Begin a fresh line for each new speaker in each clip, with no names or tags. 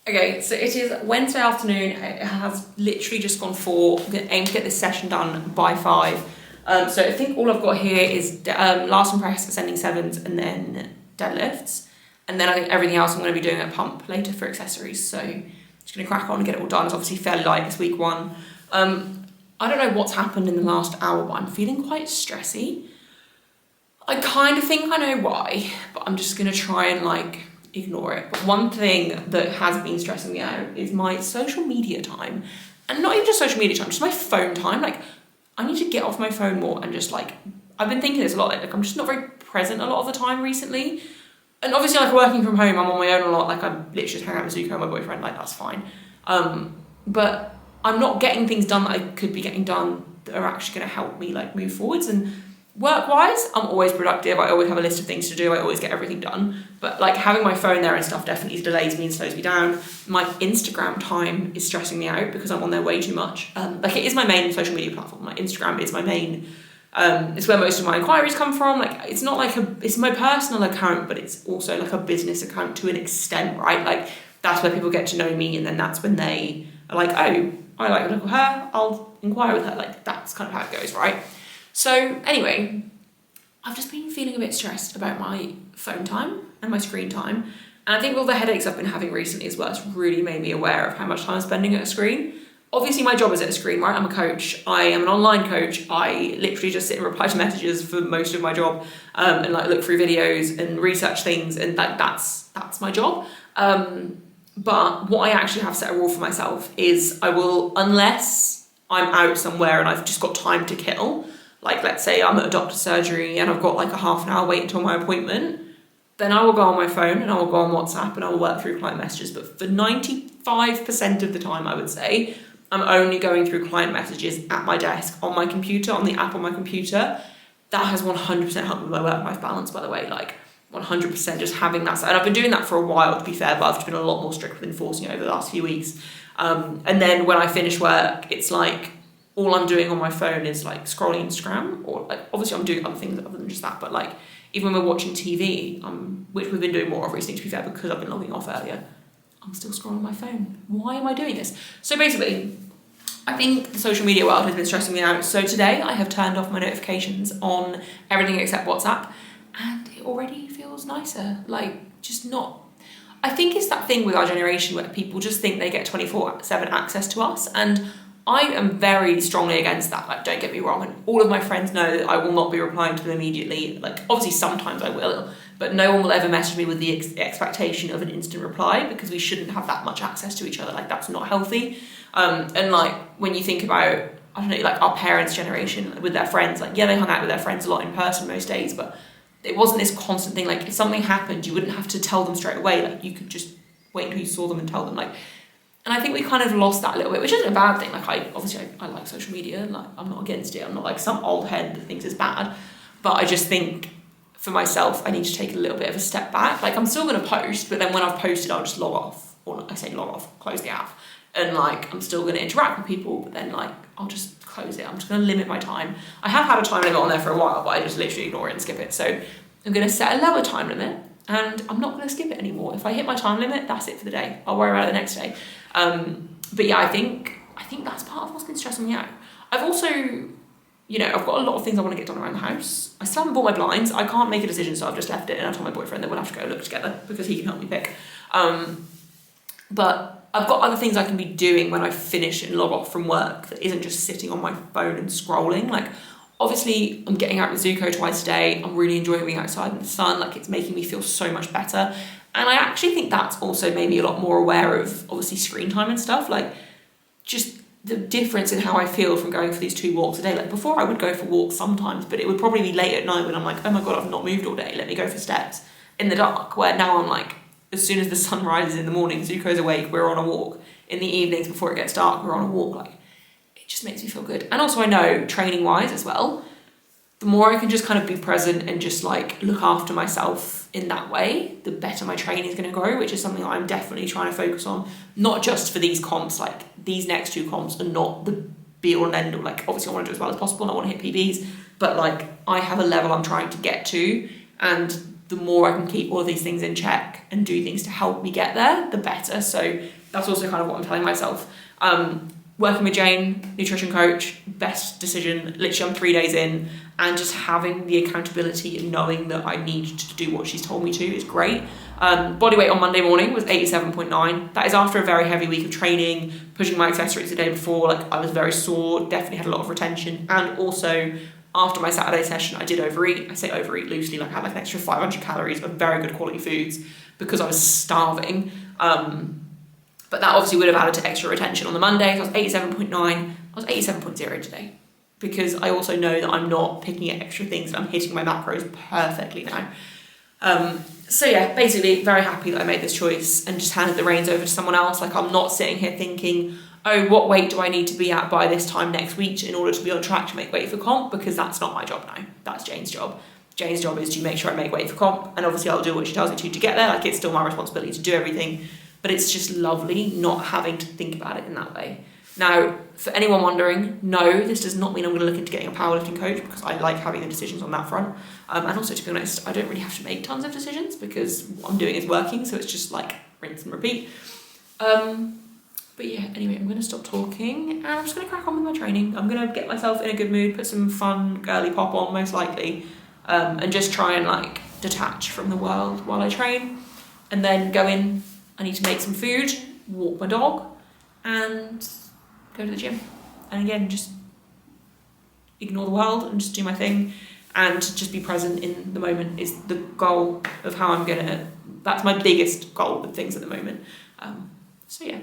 Okay, so it is Wednesday afternoon. It has literally just gone 4. I'm going to aim to get this session done by 5. So I think all I've got here is last and press, ascending sevens, and then deadlifts. And then I think everything else I'm going to be doing at pump later for accessories. So just going to crack on and get it all done. It's obviously fairly light this week 1. I don't know what's happened in the last hour, but I'm feeling quite stressy. I kind of think I know why, but I'm just going to try and ignore it. But one thing that has been stressing me out is my social media time. And not even just social media time, just my phone time. I need to get off my phone more and just I've been thinking this a lot, I'm just not very present a lot of the time recently. And obviously working from home, I'm on my own a lot, I'm literally just hanging out with Zuko and my boyfriend, that's fine. But I'm not getting things done that I could be getting done that are actually gonna help me move forwards. And work-wise, I'm always productive. I always have a list of things to do. I always get everything done. But having my phone there and stuff definitely delays me and slows me down. My Instagram time is stressing me out because I'm on there way too much. It is my main social media platform. Instagram is my main. It's where most of my inquiries come from. It's not it's my personal account, but it's also a business account to an extent, right? That's where people get to know me, and then that's when they are oh, I like to look at her. I'll inquire with her. That's kind of how it goes, right? So anyway, I've just been feeling a bit stressed about my phone time and my screen time. And I think all the headaches I've been having recently as well has really made me aware of how much time I'm spending at a screen. Obviously my job is at a screen, right? I'm a coach. I am an online coach. I literally just sit and reply to messages for most of my job and look through videos and research things, and that's my job. But what I actually have set a rule for myself is I will, unless I'm out somewhere and I've just got time to kill, let's say I'm at a doctor's surgery and I've got a half an hour wait until my appointment, then I will go on my phone and I will go on WhatsApp and I will work through client messages. But for 95% of the time, I would say, I'm only going through client messages at my desk, on my computer, on the app on my computer. That has 100% helped with my work-life balance, by the way, 100% just having that. And I've been doing that for a while, to be fair, but I've been a lot more strict with enforcing it over the last few weeks. And then when I finish work, it's all I'm doing on my phone is scrolling Instagram, or obviously I'm doing other things other than just that, but even when we're watching TV, which we've been doing more of recently, to be fair, because I've been logging off earlier, I'm still scrolling my phone. Why am I doing this? So basically, I think the social media world has been stressing me out. So today I have turned off my notifications on everything except WhatsApp, and it already feels nicer. I think it's that thing with our generation where people just think they get 24/7 access to us, and I am very strongly against that. Don't get me wrong, and all of my friends know that I will not be replying to them immediately. Obviously sometimes I will, but no one will ever message me with the expectation of an instant reply, because we shouldn't have that much access to each other. That's not healthy. And when you think about, I don't know, our parents' generation with their friends, yeah, they hung out with their friends a lot in person most days, but it wasn't this constant thing. If something happened, you wouldn't have to tell them straight away. You could just wait until you saw them and tell them. And I think we kind of lost that a little bit, which isn't a bad thing. I like social media. I'm not against it. I'm not some old head that thinks it's bad. But I just think, for myself, I need to take a little bit of a step back. I'm still going to post, but then when I've posted, I'll just log off. Or I say log off, close the app. And I'm still going to interact with people, but then I'll just close it. I'm just going to limit my time. I have had a time limit on there for a while, but I just literally ignore it and skip it. So I'm going to set a lower time limit, and I'm not going to skip it anymore. If I hit my time limit, that's it for the day. I'll worry about it the next day. But yeah, I think that's part of what's been stressing me out. I've also, I've got a lot of things I want to get done around the house. I still haven't bought my blinds. I can't make a decision, so I've just left it, and I told my boyfriend that we'll have to go look together because he can help me pick. But I've got other things I can be doing when I finish and log off from work that isn't just sitting on my phone and scrolling. Obviously, I'm getting out with Zuko twice a day. I'm really enjoying being outside in the sun. It's making me feel so much better. And I actually think that's also made me a lot more aware of, obviously, screen time and stuff. Just the difference in how I feel from going for these 2 walks a day. Before, I would go for walks sometimes, but it would probably be late at night when I'm oh my God, I've not moved all day. Let me go for steps in the dark. Where now I'm as soon as the sun rises in the morning, Zuko's awake, we're on a walk. In the evenings, before it gets dark, we're on a walk. It just makes me feel good. And also I know, training-wise as well, the more I can just kind of be present and just look after myself in that way, the better my training is going to grow, which is something that I'm definitely trying to focus on. Not just for these comps, these next 2 comps are not the be-all and end-all. Obviously I want to do as well as possible and I want to hit PBs, but I have a level I'm trying to get to, and the more I can keep all of these things in check and do things to help me get there, the better. So that's also kind of what I'm telling myself. Working with Jane, nutrition coach, best decision. Literally, I'm 3 days in, and just having the accountability and knowing that I need to do what she's told me to is great. Body weight on Monday morning was 87.9. That is after a very heavy week of training, pushing my accessories the day before. Like, I was very sore, definitely had a lot of retention, and also after my Saturday session, I did overeat. I say overeat loosely, like I had like an extra 500 calories of very good quality foods because I was starving. But that obviously would have added to extra retention on the Monday. So I was 87.9. I was 87.0 today because I also know that I'm not picking at extra things and I'm hitting my macros perfectly now. So yeah, basically very happy that I made this choice and just handed the reins over to someone else. Like, I'm not sitting here thinking, oh, what weight do I need to be at by this time next week in order to be on track to make weight for comp? Because that's not my job now. That's Jane's job. Jane's job is to make sure I make weight for comp, and obviously I'll do what she tells me to get there. Like, it's still my responsibility to do everything, but it's just lovely not having to think about it in that way. Now, for anyone wondering, no, this does not mean I'm going to look into getting a powerlifting coach, because I like having the decisions on that front. And also, to be honest, I don't really have to make tons of decisions because what I'm doing is working, so it's just like rinse and repeat. But yeah, anyway, I'm going to stop talking and I'm just going to crack on with my training. I'm going to get myself in a good mood, put some fun girly pop on, most likely, and just try and like detach from the world while I train. And then go in, I need to make some food, walk my dog, and go to the gym. And again, just ignore the world and just do my thing and just be present in the moment is the goal of how I'm going to, that's my biggest goal with things at the moment. So yeah.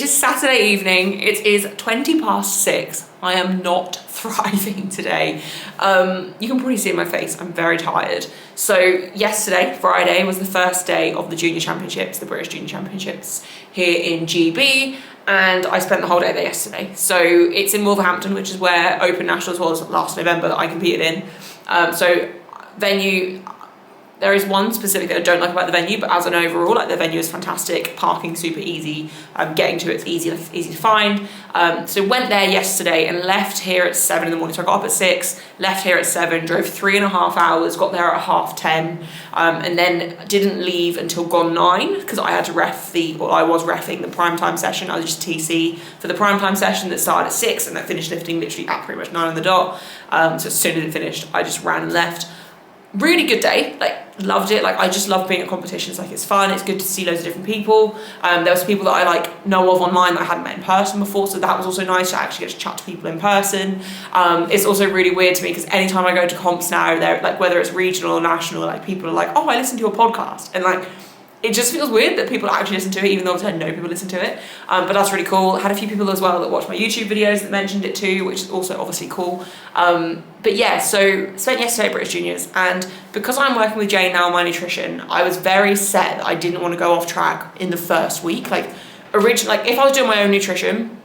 Saturday evening, it is 6:20. I am not thriving today. You can probably see in my face, I'm very tired. So yesterday, Friday, was the first day of the junior championships, the British Junior Championships here in GB, and I spent the whole day there yesterday. So it's in Wolverhampton, which is where Open Nationals was last November that I competed in. So venue, there is one specific that I don't like about the venue, but as an overall, like, the venue is fantastic. Parking super easy. Getting to it's easy to find. So went there yesterday and left here at 7 in the morning. So I got up at 6, left here at 7, drove 3.5 hours, got there at 10:30, and then didn't leave until gone 9 because I had to I was reffing the primetime session. I was just TC for the primetime session that started at 6 and that finished lifting literally at pretty much 9 on the dot. So as soon as it finished, I just ran and left. Really good day, like, loved it. Like, I just love being at competitions. Like, it's fun, it's good to see loads of different people. There was people that I like know of online that I hadn't met in person before, so that was also nice to actually get to chat to people in person. It's also really weird to me because anytime I go to comps now, they're like, whether it's regional or national, like, people are like, oh, I listened to your podcast, and like, it just feels weird that people actually listen to it, even though I know people listen to it. But that's really cool. Had a few people as well that watch my YouTube videos that mentioned it too, which is also obviously cool. But yeah, so spent yesterday at British Juniors, and because I'm working with Jane now on my nutrition, I was very set that I didn't want to go off track in the first week. Like, if I was doing my own nutrition,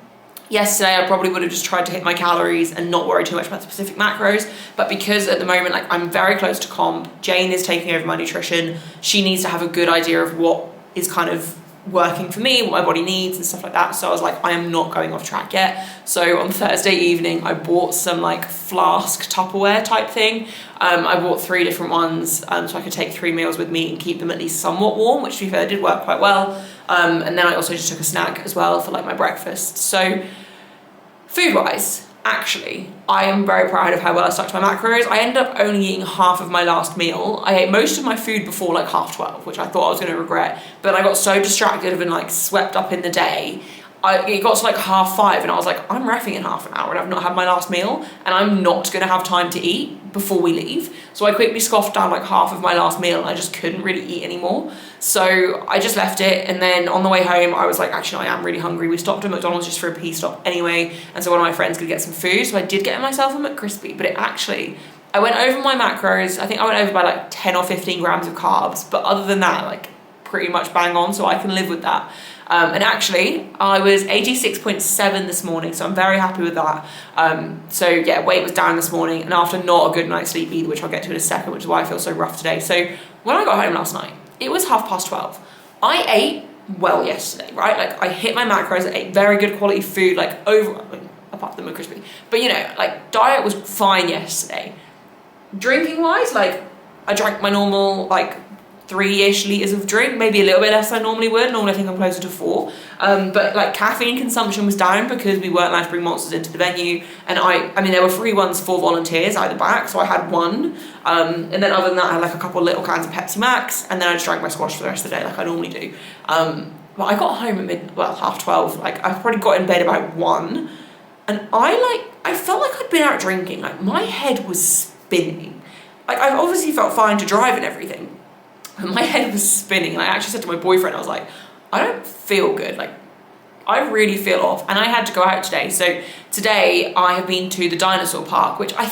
Yesterday, I probably would have just tried to hit my calories and not worry too much about specific macros. But because at the moment, like, I'm very close to comp, Jane is taking over my nutrition. She needs to have a good idea of what is kind of working for me, what my body needs and stuff like that. So I was like, I am not going off track yet. So on Thursday evening, I bought some like flask Tupperware type thing. I bought 3 different ones so I could take 3 meals with me and keep them at least somewhat warm, which to be fair did work quite well. And then I also just took a snack as well for like my breakfast. So food-wise, actually, I am very proud of how well I stuck to my macros. I ended up only eating half of my last meal. I ate most of my food before like 12:30, which I thought I was going to regret. But I got so distracted and like swept up in the day. It got to like 5:30 and I was like, I'm reffing in half an hour and I've not had my last meal and I'm not going to have time to eat before we leave. So I quickly scoffed down like half of my last meal and I just couldn't really eat anymore. So I just left it, and then on the way home I was like, actually I am really hungry. We stopped at McDonald's just for a pee stop anyway, and so one of my friends could get some food, so I did get myself a McCrispy, but I went over my macros. I think I went over by like 10 or 15 grams of carbs, but other than that, like pretty much bang on, so I can live with that. And actually, I was 86.7 this morning, so I'm very happy with that. So yeah, weight was down this morning, and after not a good night's sleep either, which I'll get to in a second, which is why I feel so rough today. So when I got home last night, it was 12:30. I ate well yesterday, right? Like I hit my macros, I ate very good quality food, like apart from the McCrispy. But you know, like diet was fine yesterday. Drinking wise, like I drank my normal like 3-ish litres of drink, maybe a little bit less than I normally would. Normally I think I'm closer to 4. But like caffeine consumption was down because we weren't allowed to bring monsters into the venue. And I mean there were free ones for volunteers out the back, so I had one. And then other than that I had like a couple of little cans of Pepsi Max, and then I just drank my squash for the rest of the day like I normally do. But I got home at 12:30, like I probably got in bed about 1, and I felt like I'd been out drinking. Like my head was spinning. Like I obviously felt fine to drive and everything, but my head was spinning, and I actually said to my boyfriend, I was like, I don't feel good, like I really feel off. And I had to go out today. So today I have been to the dinosaur park, which I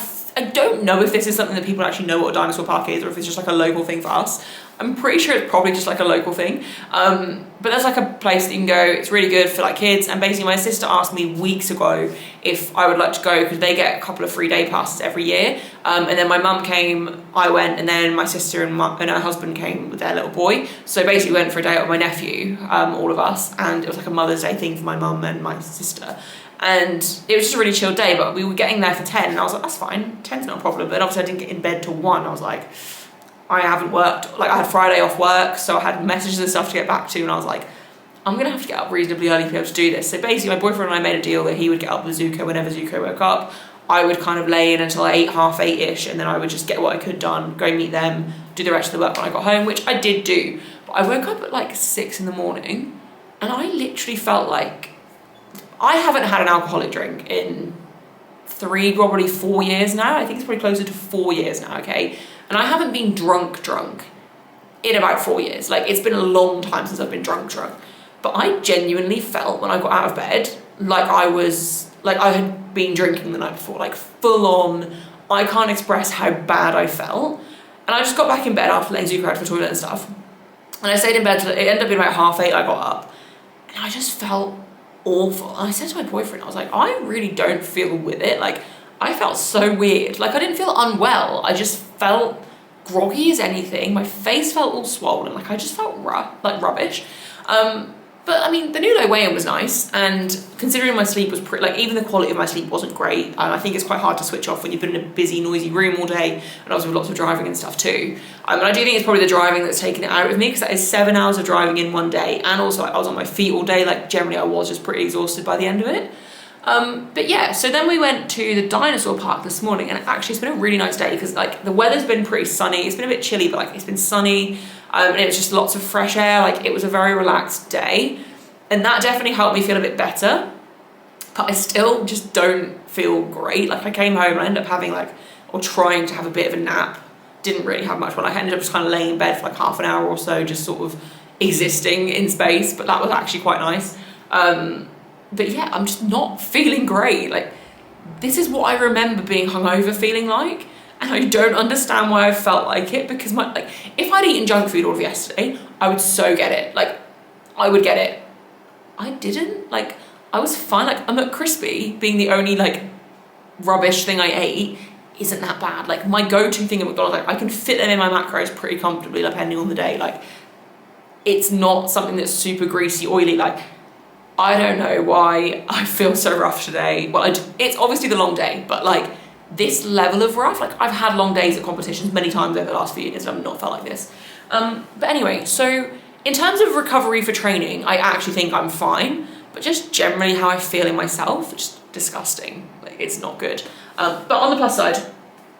don't know if this is something that people actually know what a dinosaur park is, or if it's just like a local thing for us. I'm pretty sure it's probably just like a local thing. But there's like a place that you can go. It's really good for like kids. And basically my sister asked me weeks ago if I would like to go, because they get a couple of free day passes every year. And then my mum came, I went, and then my sister and her husband came with their little boy. So basically we went for a day out with my nephew, all of us. And it was like a Mother's Day thing for my mum and my sister. And it was just a really chill day, but we were getting there for 10, and I was like, that's fine, 10's not a problem. But obviously I didn't get in bed till 1. I was like, I haven't worked, like I had Friday off work, so I had messages and stuff to get back to, and I was like, I'm gonna have to get up reasonably early to be able to do this. So basically my boyfriend and I made a deal that he would get up with Zuko whenever Zuko woke up. I would kind of lay in until 8, half 8-ish, and then I would just get what I could done, go meet them, do the rest of the work when I got home, which I did do. But I woke up at like 6 in the morning, and I literally felt like I haven't had an alcoholic drink in 3, probably 4 years now. I think it's probably closer to 4 years now, okay? And I haven't been drunk in about 4 years. Like, it's been a long time since I've been drunk. But I genuinely felt when I got out of bed like I had been drinking the night before, like full on. I can't express how bad I felt. And I just got back in bed after letting Zuko out to the toilet and stuff. And I stayed in bed till it ended up being about 8:30. I got up, and I just felt awful. And I said to my boyfriend, I was like, I really don't feel with it. Like, I felt so weird. Like, I didn't feel unwell. I just felt groggy as anything. My face felt all swollen. Like, I just felt rubbish. But I mean, the new low weigh-in was nice, and considering my sleep was pretty, like, even the quality of my sleep wasn't great. I think it's quite hard to switch off when you've been in a busy, noisy room all day, and also with lots of driving and stuff too. And I do think it's probably the driving that's taken it out of me, because that is 7 hours of driving in one day, and also I was on my feet all day. Like, generally I was just pretty exhausted by the end of it. But yeah, so then we went to the dinosaur park this morning, and actually it's been a really nice day, because like the weather's been pretty sunny. It's been a bit chilly, but like it's been sunny, and it was just lots of fresh air. Like, it was a very relaxed day, and that definitely helped me feel a bit better. But I still just don't feel great. Like, I came home and I ended up having trying to have a bit of a nap. Didn't really have much, but I ended up just kind of laying in bed for like half an hour or so, just sort of existing in space. But that was actually quite nice. But yeah, I'm just not feeling great. Like, this is what I remember being hungover feeling like, and I don't understand why I felt like it, because if I'd eaten junk food all of yesterday, I would so get it. Like, I would get it. I didn't. Like, I was fine. Like, I'm at crispy being the only like rubbish thing I ate isn't that bad. Like, my go-to thing at McDonald's, like, I can fit them in my macros pretty comfortably, depending on the day. Like, it's not something that's super greasy, oily. Like, I don't know why I feel so rough today. Well, it's obviously the long day, but like this level of rough, like I've had long days at competitions many times over the last few years and I've not felt like this. But anyway, so in terms of recovery for training, I actually think I'm fine, but just generally how I feel in myself, it's disgusting. Like, it's not good. But on the plus side,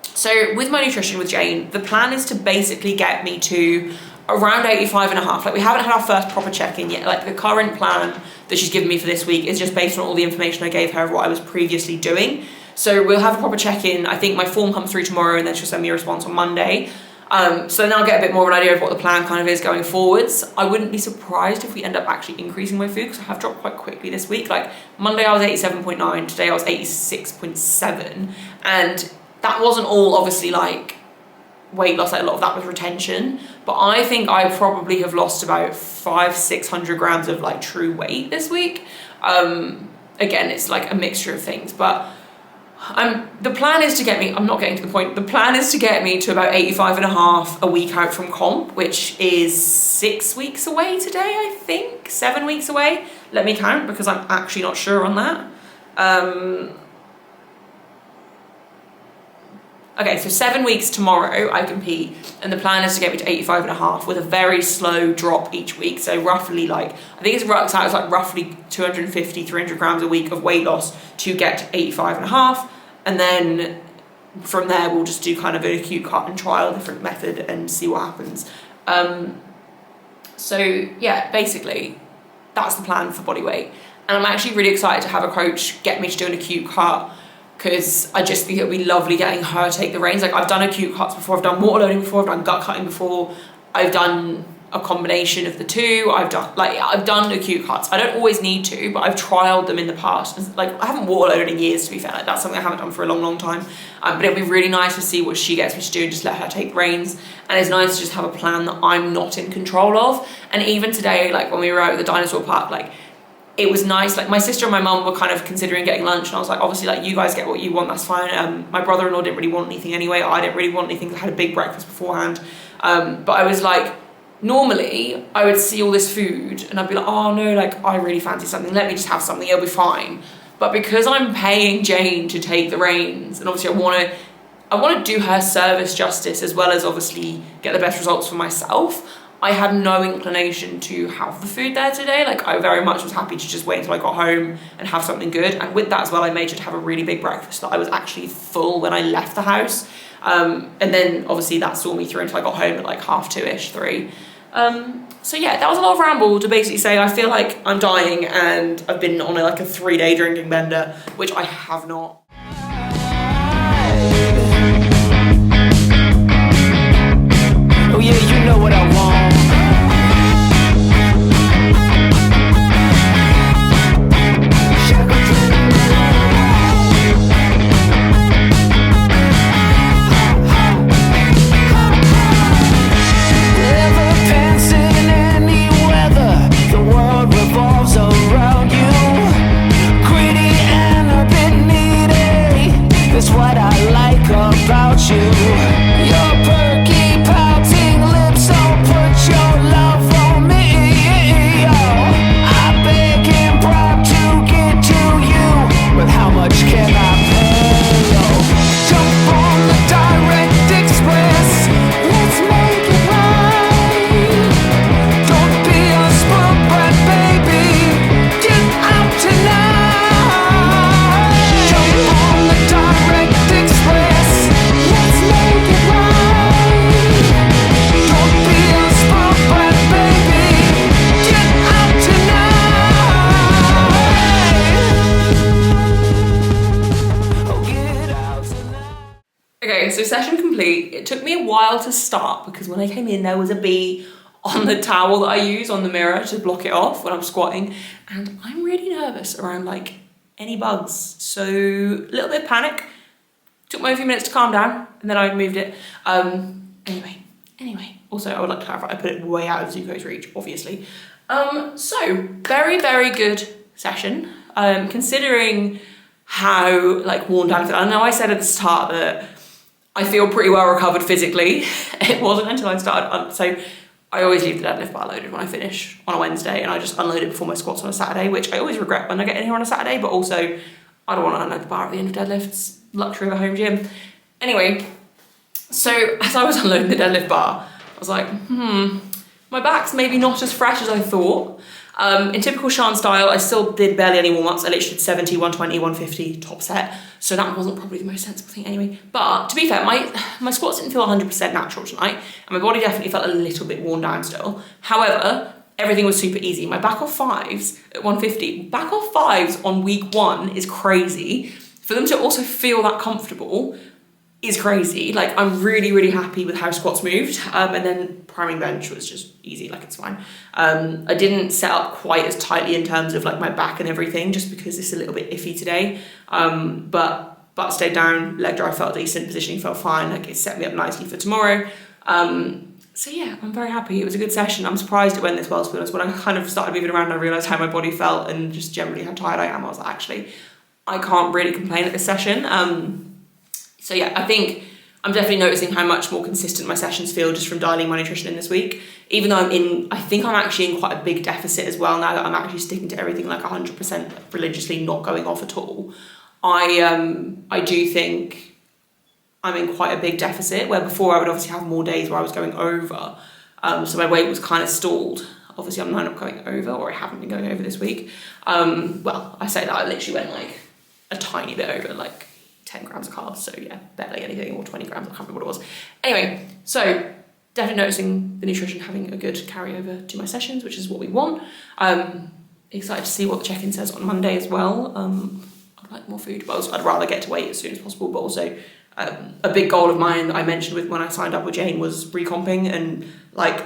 so with my nutrition with Jane, the plan is to basically get me to around 85.5. Like, we haven't had our first proper check-in yet. Like, the current plan that she's given me for this week is just based on all the information I gave her of what I was previously doing. So we'll have a proper check-in. I think my form comes through tomorrow and then she'll send me a response on Monday. So then I'll get a bit more of an idea of what the plan kind of is going forwards. I wouldn't be surprised if we end up actually increasing my food because I have dropped quite quickly this week. Like, Monday I was 87.9, today I was 86.7. And that wasn't all obviously like weight loss, like a lot of that was retention, but I think I probably have lost about 500-600 grams of like true weight this week. Again, it's like a mixture of things, but the plan is to get me, I'm not getting to the point, the plan is to get me to about 85.5 a week out from comp, which is 6 weeks away today, I think, 7 weeks away. Let me count because I'm actually not sure on that. Okay, so 7 weeks tomorrow I compete, and the plan is to get me to 85.5 with a very slow drop each week. So roughly like, I think it's works out as like roughly 250, 300 grams a week of weight loss to get to 85.5. And then from there, we'll just do kind of an acute cut and trial a different method and see what happens. So yeah, basically that's the plan for body weight. And I'm actually really excited to have a coach get me to do an acute cut, because I just think it would be lovely getting her to take the reins. Like, I've done acute cuts before, I've done water loading before, I've done gut cutting before, I've done a combination of the two, I've done acute cuts. I don't always need to, but I've trialed them in the past. And, like, I haven't water loaded in years, to be fair. Like, that's something I haven't done for a long, long time. But it'd be really nice to see what she gets me to do and just let her take the reins. And it's nice to just have a plan that I'm not in control of. And even today, like, when we were out at the dinosaur park, like, it was nice. Like, my sister and my mum were kind of considering getting lunch, and I was like, obviously, like, you guys get what you want, that's fine. My brother-in-law didn't really want anything anyway. I didn't really want anything. I had a big breakfast beforehand. But I was like, normally I would see all this food and I'd be like, oh no, like, I really fancy something. Let me just have something. It'll be fine. But because I'm paying Jane to take the reins, and obviously I want to do her service justice as well as obviously get the best results for myself, I had no inclination to have the food there today. Like, I very much was happy to just wait until I got home and have something good. And with that as well, I made sure to have a really big breakfast that I was actually full when I left the house. And then obviously that saw me through until I got home at like 2:30-ish, 3. So yeah, that was a lot of ramble to basically say I feel like I'm dying and I've been on like a 3-day drinking bender, which I have not.
Oh yeah, you know what I want. Never pants in any weather. The world revolves around you. Greedy and a bit needy. That's what I like about you. You're perky, pouting lips, don't put your love on me. I beg and bribe to get to you, but how much can I pay? Jump on the direct express, let's make it right. Don't be a spoiled brat, baby, get out tonight. Jump on the direct express, let's make it right. Don't be a spoiled brat, baby, get out tonight. Oh, get out tonight.
Okay, so session complete. It took me a while to start because when I came in, there was a bee on the towel that I use on the mirror to block it off when I'm squatting. And I'm really nervous around like any bugs. So a little bit of panic. Took me a few minutes to calm down and then I moved it. Anyway, also I would like to clarify, I put it way out of Zuko's reach, obviously. So very, very good session. considering how like worn down I feel. I know I said at the start that I feel pretty well recovered physically. It wasn't until I started, so I always leave the deadlift bar loaded when I finish on a Wednesday, and I just unload it before my squats on a Saturday, which I always regret when I get in here on a Saturday, but also I don't want to unload the bar at the end of deadlifts. Luxury of a home gym. Anyway, so as I was unloading the deadlift bar, I was like, my back's maybe not as fresh as I thought. In typical Sean style, I still did barely any warm-ups. I literally did 70, 120, 150 top set. So that wasn't probably the most sensible thing anyway. But to be fair, my squats didn't feel 100% natural tonight. And my body definitely felt a little bit worn down still. However, everything was super easy. My back off fives at 150, back off fives on week 1 is crazy. For them to also feel that comfortable is crazy. Like, I'm really, really happy with how squats moved. And then priming bench was just easy, like it's fine. I didn't set up quite as tightly in terms of like my back and everything, just because it's a little bit iffy today. But butt stayed down, leg drive felt decent, positioning felt fine. Like, it set me up nicely for tomorrow. So yeah, I'm very happy. It was a good session. I'm surprised it went this well, to be honest. When I kind of started moving around, I realised how my body felt and just generally how tired I am. I was like, actually, I can't really complain at this session. So yeah, I think I'm definitely noticing how much more consistent my sessions feel just from dialing my nutrition in this week. Even though I think I'm actually in quite a big deficit as well now that I'm actually sticking to everything like 100% religiously, not going off at all. I do think I'm in quite a big deficit, where before I would obviously have more days where I was going over. So my weight was kind of stalled. Obviously I'm not going over, or I haven't been going over this week. Well, I say that I literally went like a tiny bit over, like 10 grams of carbs, so yeah, barely anything, or 20 grams, I can't remember what it was. Anyway, so definitely noticing the nutrition having a good carryover to my sessions, which is what we want. Excited to see what the check-in says on Monday as well. I'd like more food, but I'd rather get to weight as soon as possible, but also a big goal of mine that I mentioned with when I signed up with Jane was recomping, and like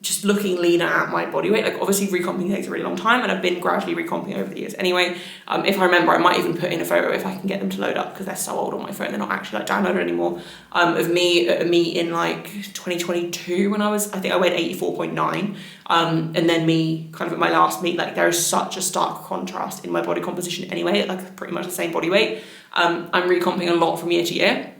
just looking leaner at my body weight. Like, obviously recomping takes a really long time, and I've been gradually recomping over the years anyway. If I remember, I might even put in a photo if I can get them to load up, because they're so old on my phone, they're not actually like downloaded anymore, of me at a meet in like 2022 when I think I weighed 84.9, and then me kind of at my last meet. Like, there is such a stark contrast in my body composition anyway, at like pretty much the same body weight. I'm recomping a lot from year to year.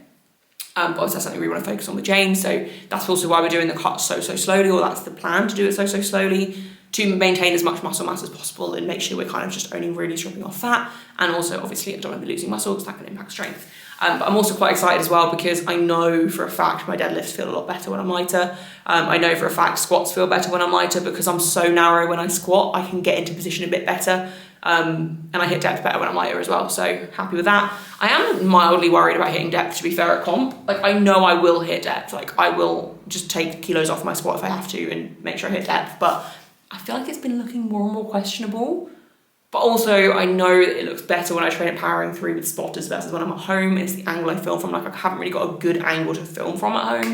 But obviously that's something we want to focus on with Jane, so that's also why we're doing the cut so slowly, or that's the plan, to do it so slowly, to maintain as much muscle mass as possible and make sure we're kind of just only really stripping off fat. And also, obviously, I don't want to be losing muscle because that can impact strength. But I'm also quite excited as well, because I know for a fact my deadlifts feel a lot better when I'm lighter. I know for a fact squats feel better when I'm lighter, because I'm so narrow when I squat, I can get into position a bit better. And I hit depth better when I'm lighter as well, so happy with that. I am mildly worried about hitting depth, to be fair, at comp. Like, I know I will hit depth. Like, I will just take kilos off my squat if I have to and make sure I hit depth, but I feel like it's been looking more and more questionable. But also, I know that it looks better when I train at powering 3 with spotters versus when I'm at home. It's the angle I film from. Like, I haven't really got a good angle to film from at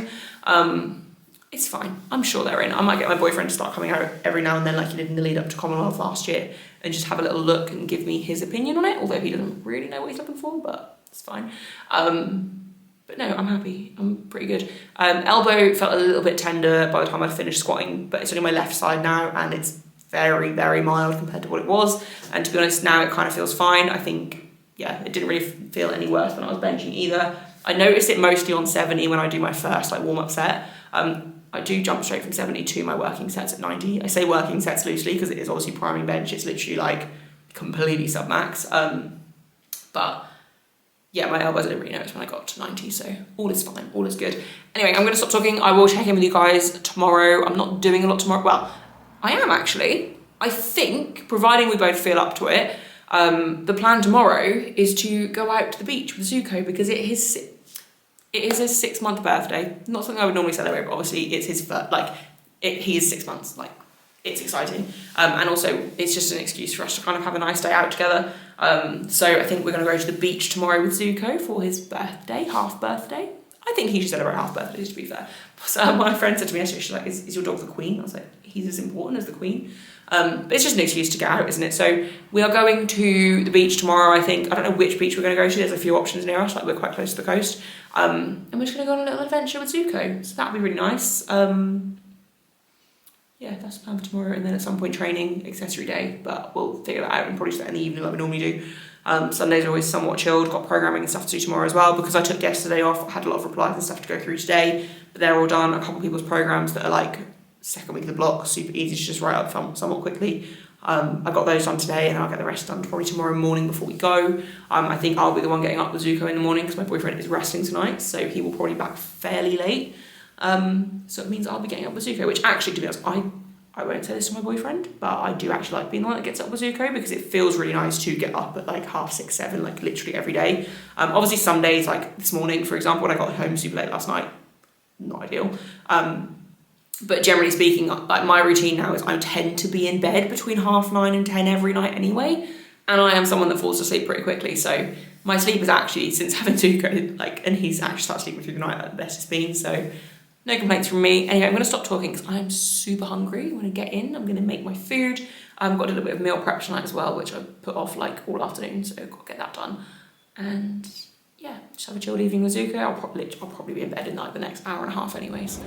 home. It's fine. I'm sure they're in. I might get my boyfriend to start coming out every now and then, like he did in the lead up to Commonwealth last year, and just have a little look and give me his opinion on it, although he doesn't really know what he's looking for, but it's fine. But no, I'm happy. I'm pretty good. Elbow felt a little bit tender by the time I'd finished squatting, but it's only my left side now, and it's very, very mild compared to what it was. And to be honest, now it kind of feels fine. I think, yeah, it didn't really feel any worse when I was benching either. I noticed it mostly on 70 when I do my first like warm-up set. I do jump straight from 70 to my working sets at 90. I say working sets loosely because it is obviously priming bench. It's literally like completely sub-max. But yeah, my elbows I didn't really notice when I got to 90, so all is fine, all is good. Anyway, I'm going to stop talking. I will check in with you guys tomorrow. I'm not doing a lot tomorrow. Well, I am actually. I think, providing we both feel up to it, the plan tomorrow is to go out to the beach with Zuko, because it is his 6-month birthday. Not something I would normally celebrate, but obviously it's his first, he is 6 months, like, it's exciting. And also it's just an excuse for us to kind of have a nice day out together. So I think we're going to go to the beach tomorrow with Zuko for his birthday, half birthday. I think he should celebrate half birthdays, to be fair. So my friend said to me yesterday, she's like, is your dog the queen? I was like, he's as important as the queen. But it's just an excuse to get out, isn't it? So we are going to the beach tomorrow, I think. I don't know which beach we're going to go to. There's a few options near us, like we're quite close to the coast. And we're just going to go on a little adventure with Zuko. So that'll be really nice. yeah, that's the plan for tomorrow. And then at some point training, accessory day, but we'll figure that out and probably do that in the evening like we normally do. Sundays are always somewhat chilled, got programming and stuff to do tomorrow as well, because I took yesterday off, had a lot of replies and stuff to go through today, but they're all done. A couple of people's programs that are like second week of the block, super easy to just write up somewhat quickly. I got those done today, and I'll get the rest done probably tomorrow morning before we go. I think I'll be the one getting up with Zuko in the morning because my boyfriend is resting tonight, so he will probably be back fairly late. So it means I'll be getting up with Zuko, which actually, to be honest, I won't say this to my boyfriend, but I do actually like being the one that gets up with Zuko because it feels really nice to get up at like 6:30, 7, like literally every day. Obviously some days, like this morning, for example, when I got home super late last night, not ideal. But generally speaking, like my routine now is I tend to be in bed between 9:30 and 10 every night anyway, and I am someone that falls asleep pretty quickly. So my sleep is actually, since having Zuko, like, and he's actually started sleeping through the night at the best it's been. So no complaints from me. Anyway, I'm going to stop talking because I'm super hungry. I'm going to get in. I'm going to make my food. I've got a little bit of meal prep tonight as well, which I put off like all afternoon, so I've got to get that done. And yeah, just have a chilled evening with Zuko. I'll probably be in bed in like the next hour and a half anyway. So.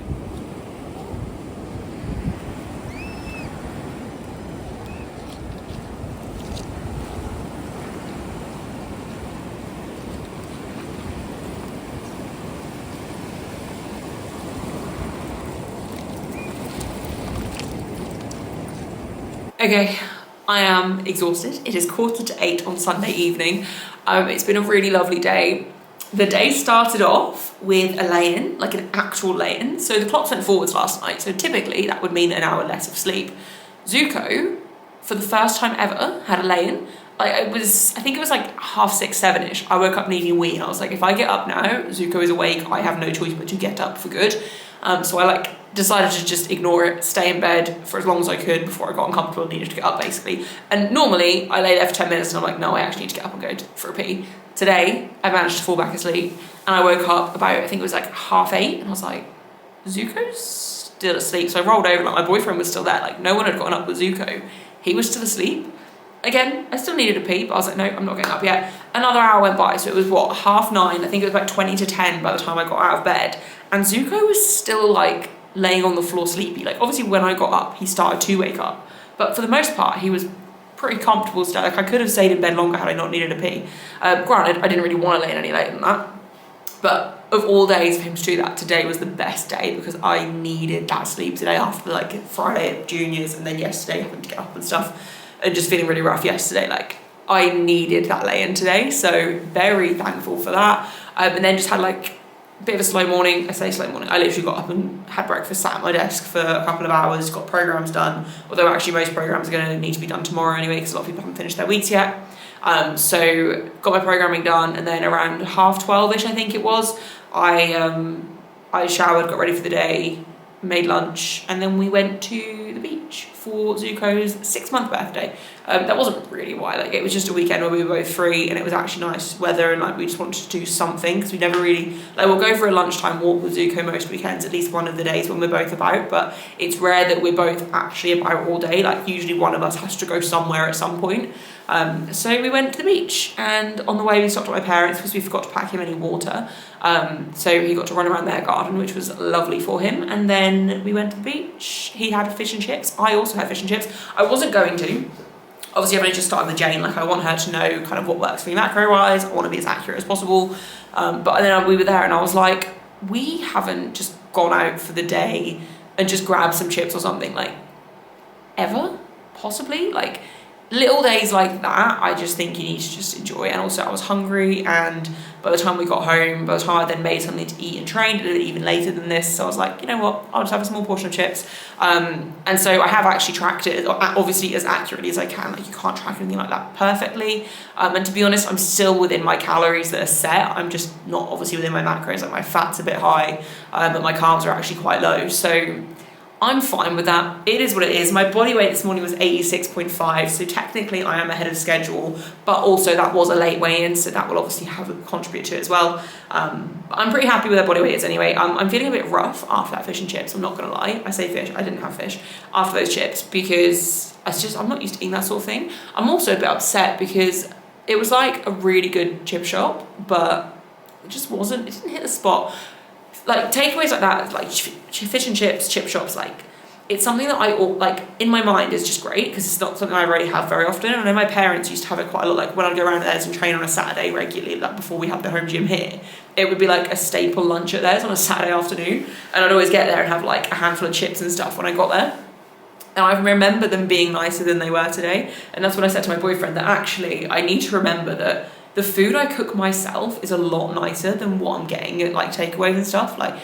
Okay, I am exhausted. It is 8:15 on Sunday evening. It's been a really lovely day. The day started off with a lay-in, like an actual lay-in. So the clocks went forwards last night, so typically that would mean an hour less of sleep. Zuko, for the first time ever, had a lay-in. I think it was like 6:30, 7-ish. I woke up needing a wee, and I was like, if I get up now, Zuko is awake, I have no choice but to get up for good. So I decided to just ignore it, stay in bed for as long as I could before I got uncomfortable and needed to get up, basically. And normally I lay there for 10 minutes and I'm like, no, I actually need to get up and go for a pee. Today, I managed to fall back asleep, and I woke up about, I think it was like 8:30, and I was like, Zuko's still asleep. So I rolled over, like my boyfriend was still there, like no one had gotten up with Zuko. He was still asleep. Again, I still needed a pee, but I was like, no, I'm not getting up yet. Another hour went by, so it was 9:30, I think it was about 20 to 10 by the time I got out of bed. And Zuko was still like laying on the floor sleepy. Like obviously when I got up, he started to wake up, but for the most part, he was pretty comfortable still. Like I could have stayed in bed longer had I not needed a pee. Granted, I didn't really want to lay in any later than that, but of all days for him to do that, today was the best day because I needed that sleep today after like Friday at juniors, and then yesterday having to get up and stuff and just feeling really rough yesterday. Like I needed that lay-in today, so very thankful for that. And then just had like a bit of a slow morning. I say slow morning, I literally got up and had breakfast, sat at my desk for a couple of hours, got programs done, although actually most programs are going to need to be done tomorrow anyway because a lot of people haven't finished their weeks yet. So got my programming done, and then around 12:30ish I think it was, I showered, got ready for the day, made lunch, and then we went to the beach for Zuko's 6-month birthday. That wasn't really why, like it was just a weekend where we were both free and it was actually nice weather, and like we just wanted to do something because we never really, like we'll go for a lunchtime walk with Zuko most weekends, at least one of the days when we're both about, but it's rare that we're both actually about all day. Like usually one of us has to go somewhere at some point. So we went to the beach, and on the way we stopped at my parents because we forgot to pack him any water. So he got to run around their garden, which was lovely for him. And then we went to the beach. He had fish and chips. I also had fish and chips. I wasn't going to. Obviously, I've only just started with Jane. Like I want her to know kind of what works for me macro-wise. I want to be as accurate as possible. But then we were there and I was like, we haven't just gone out for the day and just grabbed some chips or something, like ever, possibly. Like little days like that, I just think you need to just enjoy. And also I was hungry, and by the time we got home, by the time I then made something to eat and trained, it even later than this, so I was like, you know what, I'll just have a small portion of chips. And so I have actually tracked it, obviously as accurately as I can. Like you can't track anything like that perfectly, and to be honest, I'm still within my calories that are set. I'm just not obviously within my macros. Like my fat's a bit high, but my carbs are actually quite low, so I'm fine with that. It is what it is. My body weight this morning was 86.5, so technically I am ahead of schedule, but also that was a late weigh-in, so that will obviously have a contribute to it as well. But I'm pretty happy with where body weight is anyway. I'm feeling a bit rough after that fish and chips, I'm not gonna lie. I say fish, I didn't have fish after those chips because I'm not used to eating that sort of thing. I'm also a bit upset because it was like a really good chip shop, but it didn't hit the spot. Like takeaways like that, like fish and chips, chip shops, like it's something that I like in my mind is just great because it's not something I really have very often. And I know my parents used to have it quite a lot. Like when I'd go around theirs and train on a Saturday regularly, like before we had the home gym here, it would be like a staple lunch at theirs on a Saturday afternoon. And I'd always get there and have like a handful of chips and stuff when I got there. And I remember them being nicer than they were today. And that's when I said to my boyfriend that actually I need to remember that the food I cook myself is a lot nicer than what I'm getting at like takeaways and stuff. Like,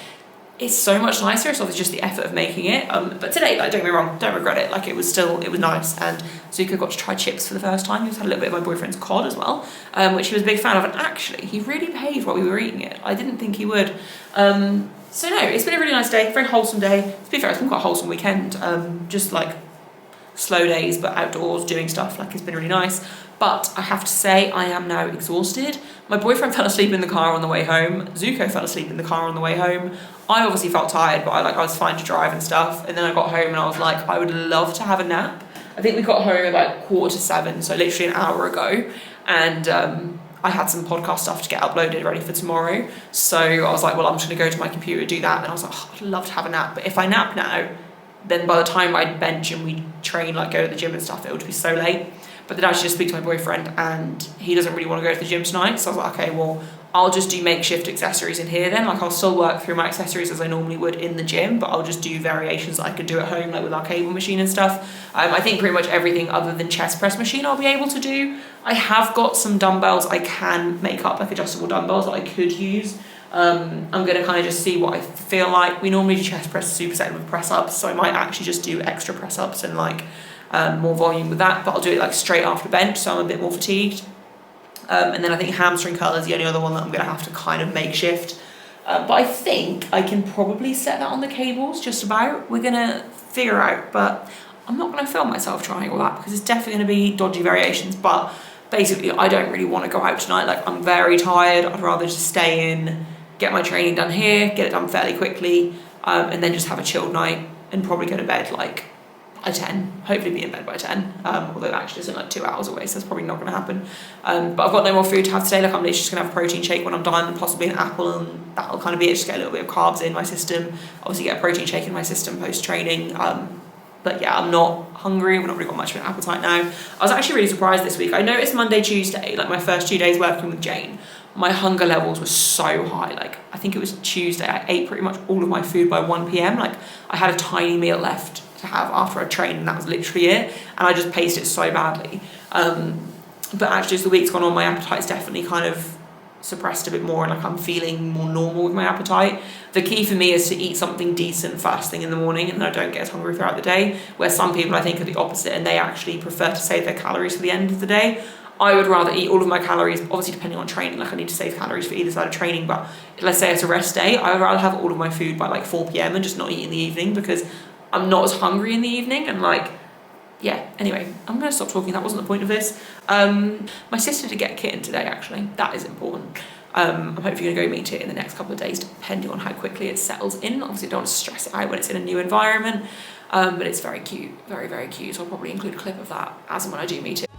it's so much nicer. It's obviously just the effort of making it. But today, like, don't get me wrong, don't regret it. Like, it was nice. And Zuko got to try chips for the first time. He just had a little bit of my boyfriend's cod as well, which he was a big fan of. And actually, he really paid while we were eating it. I didn't think he would. So no, it's been a really nice day, very wholesome day. To be fair, it's been quite a wholesome weekend. Just like slow days, but outdoors doing stuff. Like, it's been really nice. But I have to say, I am now exhausted. My boyfriend fell asleep in the car on the way home. Zuko fell asleep in the car on the way home. I obviously felt tired, but I was fine to drive and stuff. And then I got home and I was like, I would love to have a nap. I think we got home about 6:45, so literally an hour ago. And I had some podcast stuff to get uploaded ready for tomorrow. So I was like, well, I'm just going to go to my computer, do that. And I was like, I'd love to have a nap. But if I nap now, then by the time I bench and we train, like go to the gym and stuff, it would be so late. But then I should just speak to my boyfriend and he doesn't really want to go to the gym tonight. So I was like, okay, well, I'll just do makeshift accessories in here then. Like, I'll still work through my accessories as I normally would in the gym, but I'll just do variations that I could do at home, like with our cable machine and stuff. I think pretty much everything other than chest press machine I'll be able to do. I have got some dumbbells I can make up, like adjustable dumbbells that I could use. I'm going to kind of just see what I feel like. We normally do chest press superset with press ups, so I might actually just do extra press ups and like more volume with that, but I'll do it like straight after bench, so I'm a bit more fatigued. And then I think hamstring curl is the only other one that I'm going to have to kind of makeshift. But I think I can probably set that on the cables just about. We're going to figure out, but I'm not going to film myself trying all that because it's definitely going to be dodgy variations. But basically, I don't really want to go out tonight. Like, I'm very tired. I'd rather just stay in, get my training done here, get it done fairly quickly, and then just have a chilled night and probably go to bed like at 10, hopefully be in bed by 10, although that actually isn't like 2 hours away, so that's probably not going to happen. But I've got no more food to have today. Like, I'm literally just going to have a protein shake when I'm done, and possibly an apple, and that'll kind of be it. Just get a little bit of carbs in my system, obviously get a protein shake in my system post-training. But yeah, I'm not hungry. I've not really got much of an appetite now. I was actually really surprised this week. I noticed Monday, Tuesday, like my first 2 days working with Jane, my hunger levels were so high. Like, I think it was Tuesday, I ate pretty much all of my food by 1 p.m. Like, I had a tiny meal left to have after I trained, and that was literally it. And I just paced it so badly. But actually, as the week's gone on, my appetite's definitely kind of suppressed a bit more, and like I'm feeling more normal with my appetite. The key for me is to eat something decent first thing in the morning, and then I don't get as hungry throughout the day, where some people I think are the opposite and they actually prefer to save their calories for the end of the day. I would rather eat all of my calories, obviously depending on training, like I need to save calories for either side of training, but let's say it's a rest day, I would rather have all of my food by like 4 p.m. and just not eat in the evening, because I'm not as hungry in the evening. And like, yeah, anyway, I'm going to stop talking. That wasn't the point of this. My sister did get a kitten today, actually. That is important. I'm hopefully going to go meet it in the next couple of days, depending on how quickly it settles in. Obviously, I don't want to stress it out when it's in a new environment, but it's very cute, very, very cute. So I'll probably include a clip of that as and when I do meet it.